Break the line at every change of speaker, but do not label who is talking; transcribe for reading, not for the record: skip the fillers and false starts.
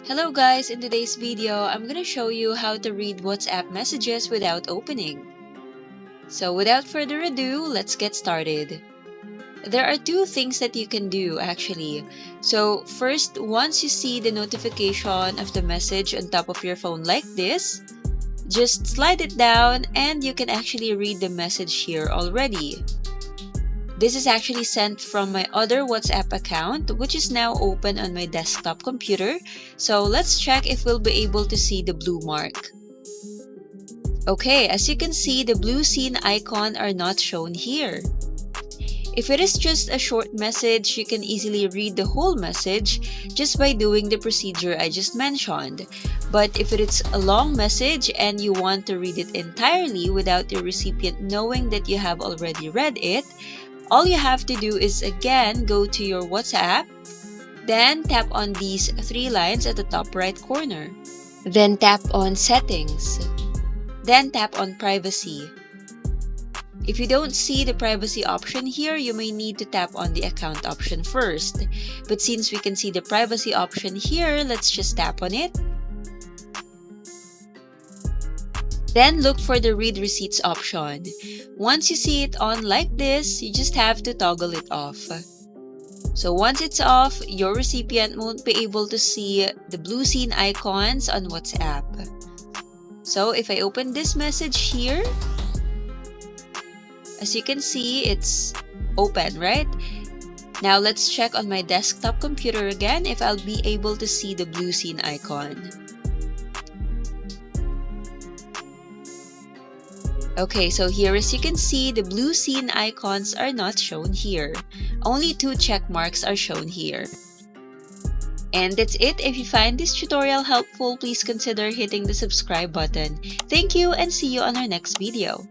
Hello guys, in today's video, I'm gonna show you how to read WhatsApp messages without opening. So without further ado, let's get started. There are two things that you can do actually. So first, once you see the notification of the message on top of your phone like this, just slide it down and you can actually read the message here already. This is actually sent from my other WhatsApp account, which is now open on my desktop computer. So let's check if we'll be able to see the blue mark. Okay, as you can see, the blue scene icon are not shown here. If it is just a short message, you can easily read the whole message just by doing the procedure I just mentioned. But if it is a long message and you want to read it entirely without your recipient knowing that you have already read it, all you have to do is again go to your WhatsApp, then tap on these three lines at the top right corner. Then tap on Settings. Then tap on Privacy. If you don't see the privacy option here, you may need to tap on the account option first. But since we can see the privacy option here, let's just tap on it. Then look for the Read Receipts option. Once you see it on like this, you just have to toggle it off. So once it's off, your recipient won't be able to see the blue scene icons on WhatsApp. So if I open this message here, as you can see, it's open, right? Now let's check on my desktop computer again if I'll be able to see the blue scene icon. Okay, so here as you can see, the blue scene icons are not shown here. Only two check marks are shown here. And that's it. If you find this tutorial helpful, please consider hitting the subscribe button. Thank you and see you on our next video.